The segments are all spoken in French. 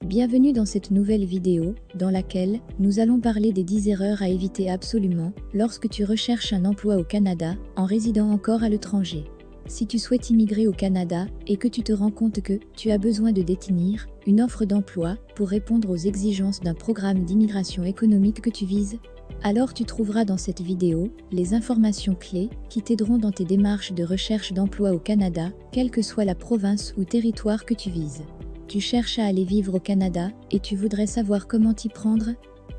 Bienvenue dans cette nouvelle vidéo, dans laquelle nous allons parler des 10 erreurs à éviter absolument lorsque tu recherches un emploi au Canada en résidant encore à l'étranger. Si tu souhaites immigrer au Canada et que tu te rends compte que tu as besoin de détenir une offre d'emploi pour répondre aux exigences d'un programme d'immigration économique que tu vises, alors tu trouveras dans cette vidéo les informations clés qui t'aideront dans tes démarches de recherche d'emploi au Canada, quelle que soit la province ou territoire que tu vises. Tu cherches à aller vivre au Canada et tu voudrais savoir comment t'y prendre?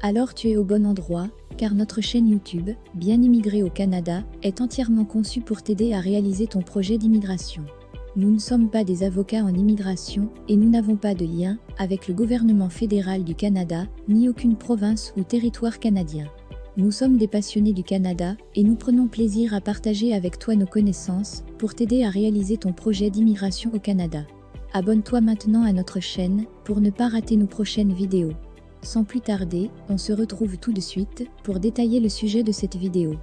Alors tu es au bon endroit, car notre chaîne YouTube, Bien immigrer au Canada, est entièrement conçue pour t'aider à réaliser ton projet d'immigration. Nous ne sommes pas des avocats en immigration et nous n'avons pas de lien avec le gouvernement fédéral du Canada, ni aucune province ou territoire canadien. Nous sommes des passionnés du Canada et nous prenons plaisir à partager avec toi nos connaissances pour t'aider à réaliser ton projet d'immigration au Canada. Abonne-toi maintenant à notre chaîne pour ne pas rater nos prochaines vidéos. Sans plus tarder, on se retrouve tout de suite pour détailler le sujet de cette vidéo.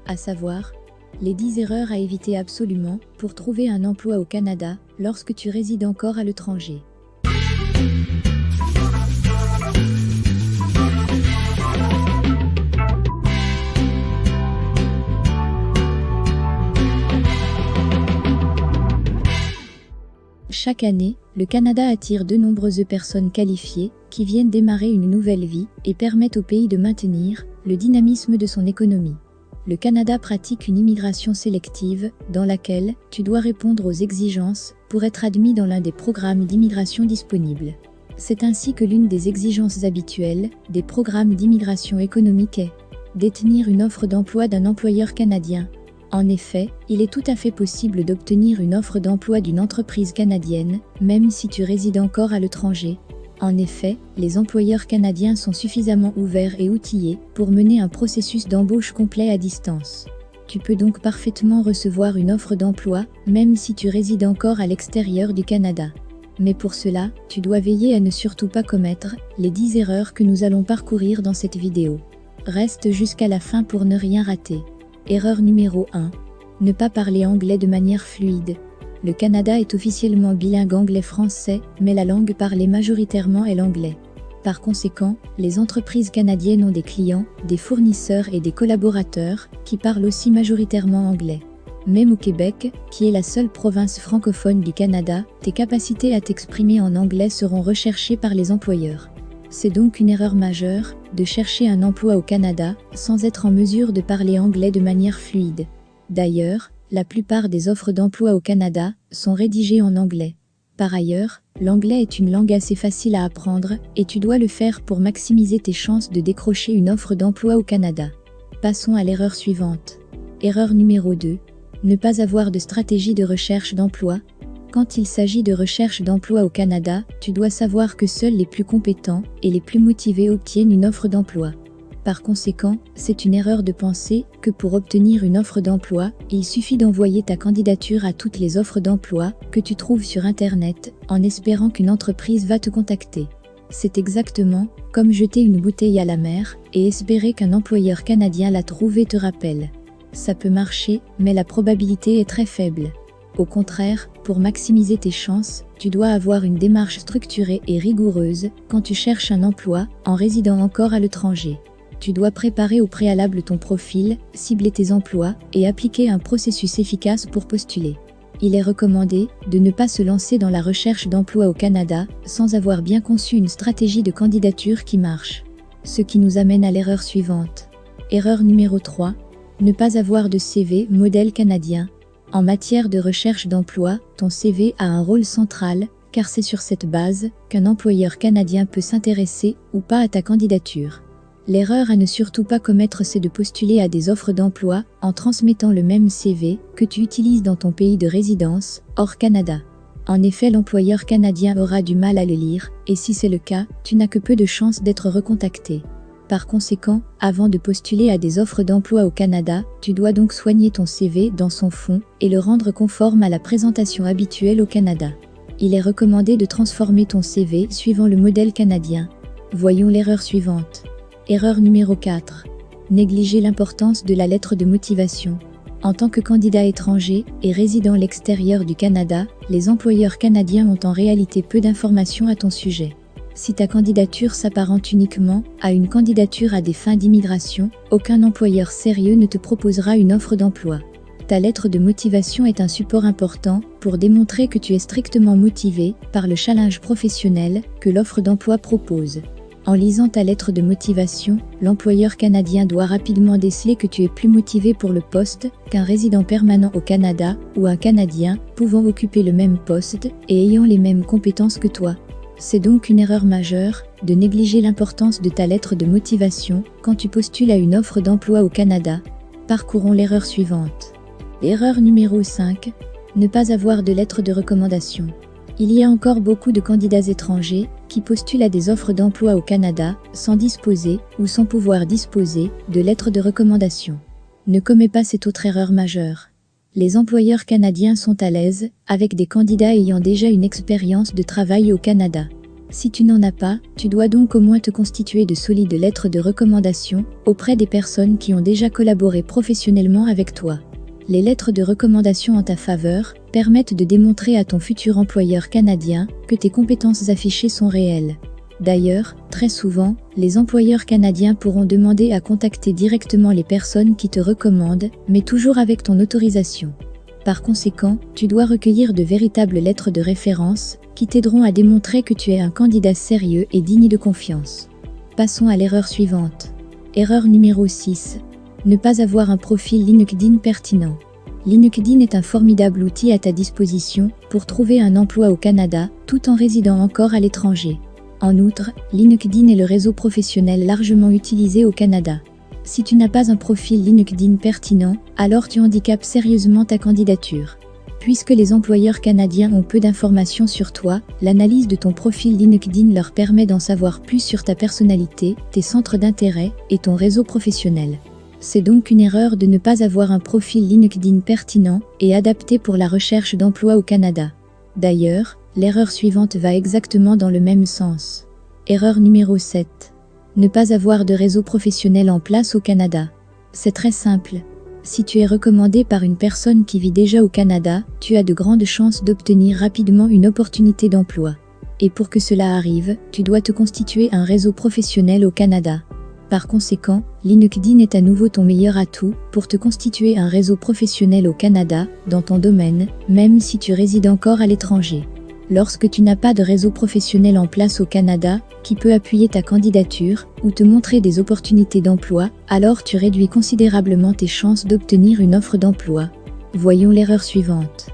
À savoir, les 10 erreurs à éviter absolument pour trouver un emploi au Canada lorsque tu résides encore à l'étranger. Chaque année, le Canada attire de nombreuses personnes qualifiées qui viennent démarrer une nouvelle vie et permettent au pays de maintenir le dynamisme de son économie. Le Canada pratique une immigration sélective dans laquelle tu dois répondre aux exigences pour être admis dans l'un des programmes d'immigration disponibles. C'est ainsi que l'une des exigences habituelles des programmes d'immigration économique est détenir une offre d'emploi d'un employeur canadien. En effet, il est tout à fait possible d'obtenir une offre d'emploi d'une entreprise canadienne, même si tu résides encore à l'étranger. En effet, les employeurs canadiens sont suffisamment ouverts et outillés pour mener un processus d'embauche complet à distance. Tu peux donc parfaitement recevoir une offre d'emploi, même si tu résides encore à l'extérieur du Canada. Mais pour cela, tu dois veiller à ne surtout pas commettre les 10 erreurs que nous allons parcourir dans cette vidéo. Reste jusqu'à la fin pour ne rien rater. Erreur numéro 1. Ne pas parler anglais de manière fluide. Le Canada est officiellement bilingue anglais-français, mais la langue parlée majoritairement est l'anglais. Par conséquent, les entreprises canadiennes ont des clients, des fournisseurs et des collaborateurs qui parlent aussi majoritairement anglais. Même au Québec, qui est la seule province francophone du Canada, tes capacités à t'exprimer en anglais seront recherchées par les employeurs. C'est donc une erreur majeure de chercher un emploi au Canada sans être en mesure de parler anglais de manière fluide. D'ailleurs, la plupart des offres d'emploi au Canada sont rédigées en anglais. Par ailleurs, l'anglais est une langue assez facile à apprendre et tu dois le faire pour maximiser tes chances de décrocher une offre d'emploi au Canada. Passons à l'erreur suivante. Erreur numéro 2. Ne pas avoir de stratégie de recherche d'emploi. Quand il s'agit de recherche d'emploi au Canada, tu dois savoir que seuls les plus compétents et les plus motivés obtiennent une offre d'emploi. Par conséquent, c'est une erreur de penser que pour obtenir une offre d'emploi, il suffit d'envoyer ta candidature à toutes les offres d'emploi que tu trouves sur Internet, en espérant qu'une entreprise va te contacter. C'est exactement comme jeter une bouteille à la mer et espérer qu'un employeur canadien la trouve et te rappelle. Ça peut marcher, mais la probabilité est très faible. Au contraire, pour maximiser tes chances, tu dois avoir une démarche structurée et rigoureuse quand tu cherches un emploi en résidant encore à l'étranger. Tu dois préparer au préalable ton profil, cibler tes emplois et appliquer un processus efficace pour postuler. Il est recommandé de ne pas se lancer dans la recherche d'emploi au Canada sans avoir bien conçu une stratégie de candidature qui marche. Ce qui nous amène à l'erreur suivante. Erreur numéro 3. Ne pas avoir de CV modèle canadien. En matière de recherche d'emploi, ton CV a un rôle central, car c'est sur cette base qu'un employeur canadien peut s'intéresser ou pas à ta candidature. L'erreur à ne surtout pas commettre, c'est de postuler à des offres d'emploi en transmettant le même CV que tu utilises dans ton pays de résidence, hors Canada. En effet, l'employeur canadien aura du mal à le lire, et si c'est le cas, tu n'as que peu de chances d'être recontacté. Par conséquent, avant de postuler à des offres d'emploi au Canada, tu dois donc soigner ton CV dans son fond et le rendre conforme à la présentation habituelle au Canada. Il est recommandé de transformer ton CV suivant le modèle canadien. Voyons l'erreur suivante. Erreur numéro 4. Négliger l'importance de la lettre de motivation. En tant que candidat étranger et résidant à l'extérieur du Canada, les employeurs canadiens ont en réalité peu d'informations à ton sujet. Si ta candidature s'apparente uniquement à une candidature à des fins d'immigration, aucun employeur sérieux ne te proposera une offre d'emploi. Ta lettre de motivation est un support important pour démontrer que tu es strictement motivé par le challenge professionnel que l'offre d'emploi propose. En lisant ta lettre de motivation, l'employeur canadien doit rapidement déceler que tu es plus motivé pour le poste qu'un résident permanent au Canada ou un Canadien pouvant occuper le même poste et ayant les mêmes compétences que toi. C'est donc une erreur majeure de négliger l'importance de ta lettre de motivation quand tu postules à une offre d'emploi au Canada. Parcourons l'erreur suivante. Erreur numéro 5. Ne pas avoir de lettre de recommandation. Il y a encore beaucoup de candidats étrangers qui postulent à des offres d'emploi au Canada sans disposer ou sans pouvoir disposer de lettres de recommandation. Ne commets pas cette autre erreur majeure. Les employeurs canadiens sont à l'aise avec des candidats ayant déjà une expérience de travail au Canada. Si tu n'en as pas, tu dois donc au moins te constituer de solides lettres de recommandation auprès des personnes qui ont déjà collaboré professionnellement avec toi. Les lettres de recommandation en ta faveur permettent de démontrer à ton futur employeur canadien que tes compétences affichées sont réelles. D'ailleurs, très souvent, les employeurs canadiens pourront demander à contacter directement les personnes qui te recommandent, mais toujours avec ton autorisation. Par conséquent, tu dois recueillir de véritables lettres de référence qui t'aideront à démontrer que tu es un candidat sérieux et digne de confiance. Passons à l'erreur suivante. Erreur numéro 6. Ne pas avoir un profil LinkedIn pertinent. LinkedIn est un formidable outil à ta disposition pour trouver un emploi au Canada tout en résidant encore à l'étranger. En outre, LinkedIn est le réseau professionnel largement utilisé au Canada. Si tu n'as pas un profil LinkedIn pertinent, alors tu handicapes sérieusement ta candidature. Puisque les employeurs canadiens ont peu d'informations sur toi, l'analyse de ton profil LinkedIn leur permet d'en savoir plus sur ta personnalité, tes centres d'intérêt et ton réseau professionnel. C'est donc une erreur de ne pas avoir un profil LinkedIn pertinent et adapté pour la recherche d'emploi au Canada. D'ailleurs, l'erreur suivante va exactement dans le même sens. Erreur numéro 7. Ne pas avoir de réseau professionnel en place au Canada. C'est très simple. Si tu es recommandé par une personne qui vit déjà au Canada, tu as de grandes chances d'obtenir rapidement une opportunité d'emploi. Et pour que cela arrive, tu dois te constituer un réseau professionnel au Canada. Par conséquent, LinkedIn est à nouveau ton meilleur atout pour te constituer un réseau professionnel au Canada, dans ton domaine, même si tu résides encore à l'étranger. Lorsque tu n'as pas de réseau professionnel en place au Canada, qui peut appuyer ta candidature ou te montrer des opportunités d'emploi, alors tu réduis considérablement tes chances d'obtenir une offre d'emploi. Voyons l'erreur suivante.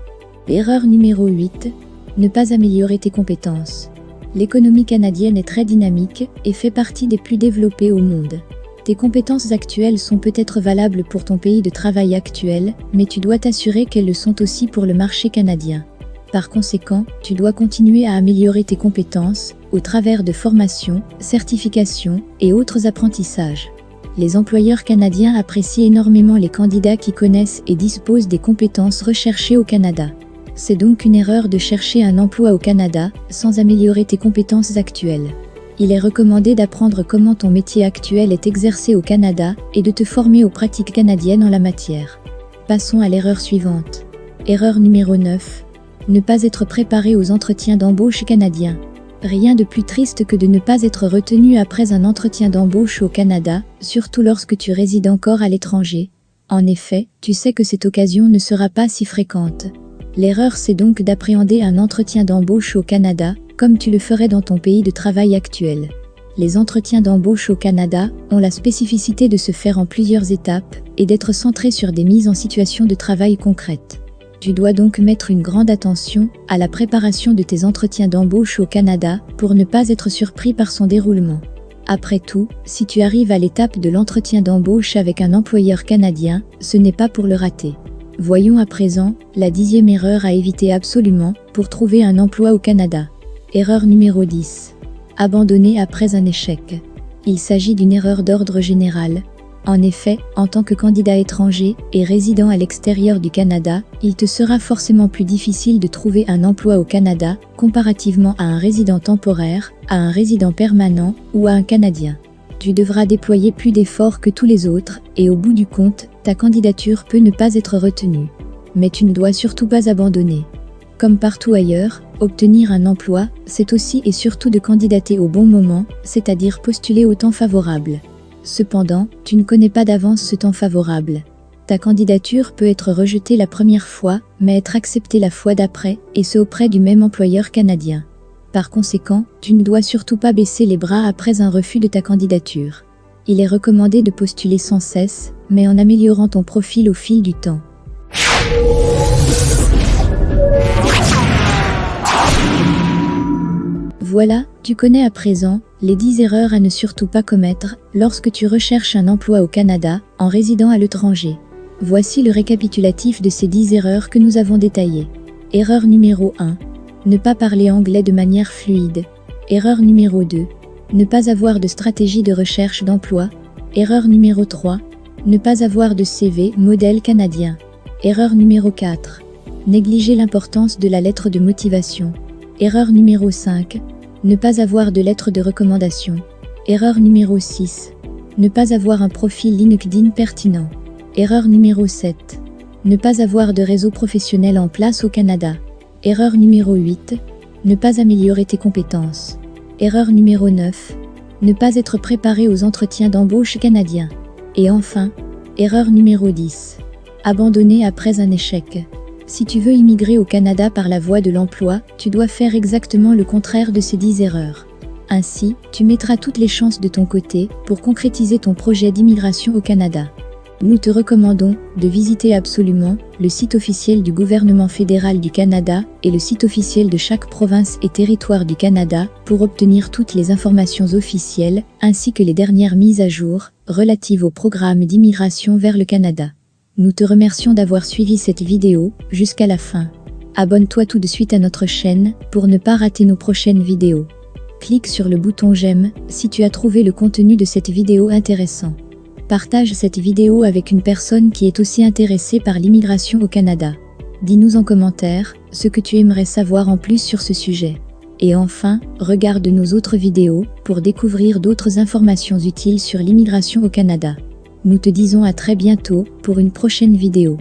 Erreur numéro 8. Ne pas améliorer tes compétences. L'économie canadienne est très dynamique et fait partie des plus développées au monde. Tes compétences actuelles sont peut-être valables pour ton pays de travail actuel, mais tu dois t'assurer qu'elles le sont aussi pour le marché canadien. Par conséquent, tu dois continuer à améliorer tes compétences au travers de formations, certifications et autres apprentissages. Les employeurs canadiens apprécient énormément les candidats qui connaissent et disposent des compétences recherchées au Canada. C'est donc une erreur de chercher un emploi au Canada sans améliorer tes compétences actuelles. Il est recommandé d'apprendre comment ton métier actuel est exercé au Canada et de te former aux pratiques canadiennes en la matière. Passons à l'erreur suivante. Erreur numéro 9. Ne pas être préparé aux entretiens d'embauche canadiens. Rien de plus triste que de ne pas être retenu après un entretien d'embauche au Canada, surtout lorsque tu résides encore à l'étranger. En effet, tu sais que cette occasion ne sera pas si fréquente. L'erreur, c'est donc d'appréhender un entretien d'embauche au Canada, comme tu le ferais dans ton pays de travail actuel. Les entretiens d'embauche au Canada ont la spécificité de se faire en plusieurs étapes et d'être centrés sur des mises en situation de travail concrètes. Tu dois donc mettre une grande attention à la préparation de tes entretiens d'embauche au Canada pour ne pas être surpris par son déroulement. Après tout, si tu arrives à l'étape de l'entretien d'embauche avec un employeur canadien, ce n'est pas pour le rater. Voyons à présent la 10e erreur à éviter absolument pour trouver un emploi au Canada. Erreur numéro 10. Abandonner après un échec. Il s'agit d'une erreur d'ordre général. En effet, en tant que candidat étranger et résidant à l'extérieur du Canada, il te sera forcément plus difficile de trouver un emploi au Canada comparativement à un résident temporaire, à un résident permanent ou à un Canadien. Tu devras déployer plus d'efforts que tous les autres et au bout du compte, ta candidature peut ne pas être retenue. Mais tu ne dois surtout pas abandonner. Comme partout ailleurs, Obtenir un emploi, c'est aussi et surtout de candidater au bon moment, c'est-à-dire postuler au temps favorable. Cependant, tu ne connais pas d'avance ce temps favorable. Ta candidature peut être rejetée la première fois, mais être acceptée la fois d'après, et ce auprès du même employeur canadien. Par conséquent, tu ne dois surtout pas baisser les bras après un refus de ta candidature. Il est recommandé de postuler sans cesse, mais en améliorant ton profil au fil du temps. Voilà, tu connais à présent les 10 erreurs à ne surtout pas commettre lorsque tu recherches un emploi au Canada en résidant à l'étranger. Voici le récapitulatif de ces 10 erreurs que nous avons détaillées. Erreur numéro 1. Ne pas parler anglais de manière fluide. Erreur numéro 2. Ne pas avoir de stratégie de recherche d'emploi. Erreur numéro 3. Ne pas avoir de CV modèle canadien. Erreur numéro 4. Négliger l'importance de la lettre de motivation. Erreur numéro 5. Ne pas avoir de lettre de recommandation. Erreur numéro 6. Ne pas avoir un profil LinkedIn pertinent. Erreur numéro 7. Ne pas avoir de réseau professionnel en place au Canada. Erreur numéro 8. Ne pas améliorer tes compétences. Erreur numéro 9. Ne pas être préparé aux entretiens d'embauche canadiens. Et enfin, erreur numéro 10. Abandonner après un échec. Si tu veux immigrer au Canada par la voie de l'emploi, tu dois faire exactement le contraire de ces 10 erreurs. Ainsi, tu mettras toutes les chances de ton côté pour concrétiser ton projet d'immigration au Canada. Nous te recommandons de visiter absolument le site officiel du gouvernement fédéral du Canada et le site officiel de chaque province et territoire du Canada pour obtenir toutes les informations officielles ainsi que les dernières mises à jour relatives au programme d'immigration vers le Canada. Nous te remercions d'avoir suivi cette vidéo jusqu'à la fin. Abonne-toi tout de suite à notre chaîne pour ne pas rater nos prochaines vidéos. Clique sur le bouton j'aime si tu as trouvé le contenu de cette vidéo intéressant. Partage cette vidéo avec une personne qui est aussi intéressée par l'immigration au Canada. Dis-nous en commentaire ce que tu aimerais savoir en plus sur ce sujet. Et enfin, regarde nos autres vidéos pour découvrir d'autres informations utiles sur l'immigration au Canada. Nous te disons à très bientôt pour une prochaine vidéo.